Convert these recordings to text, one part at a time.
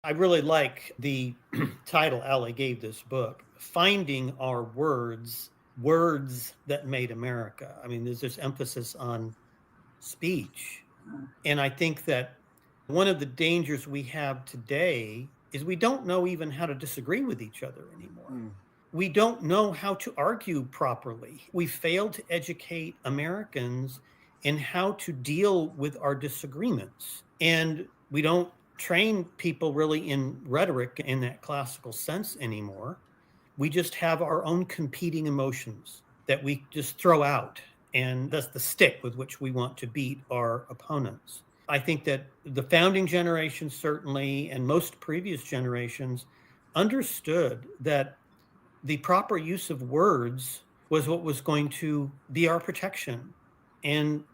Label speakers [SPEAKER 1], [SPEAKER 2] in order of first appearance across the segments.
[SPEAKER 1] I really like the title Allie gave this book, Finding Our Words, Words That Made America. I mean, there's this emphasis on speech. And I think that one of the dangers we have today is we don't know even how to disagree with each other anymore. We don't know how to argue properly. We failed to educate Americans in how to deal with our disagreements. And we don't train people really in rhetoric in that classical sense anymore. We just have our own competing emotions that we just throw out. And that's the stick with which we want to beat our opponents. I think that the founding generation, certainly, and most previous generations understood that the proper use of words was what was going to be our protection. And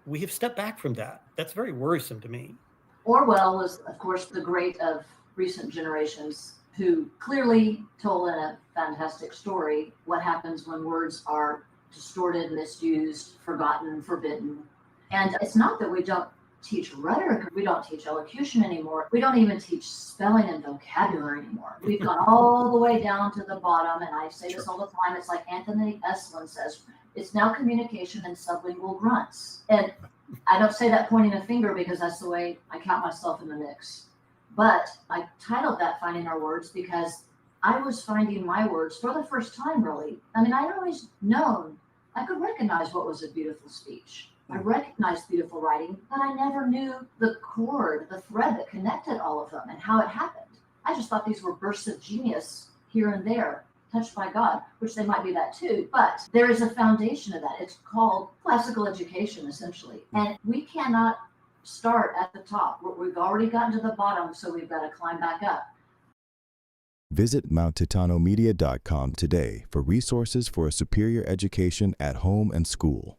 [SPEAKER 1] we have stepped back from that. That's very worrisome to me.
[SPEAKER 2] Orwell was, of course, the great of recent generations who clearly told in a fantastic story what happens when words are distorted, misused, forgotten, forbidden. And it's not that we don't teach rhetoric, we don't teach elocution anymore. We don't even teach spelling and vocabulary anymore. We've gone all the way down to the bottom, and I say this all the time. It's like Anthony Esslin says, it's now communication in sublingual grunts. And I don't say that pointing a finger because that's the way I count myself in the mix. But I titled that Finding Our Words because I was finding my words for the first time, really. I mean, I'd always known, I could recognize what was a beautiful speech. I recognized beautiful writing, but I never knew the cord, the thread that connected all of them and how it happened. I just thought these were bursts of genius here and there, touched by God, which they might be that too. But there is a foundation of that. It's called classical education, essentially. And we cannot start at the top. We've already gotten to the bottom, so we've got to climb back up.
[SPEAKER 3] Visit MountTitanoMedia.com today for resources for a superior education at home and school.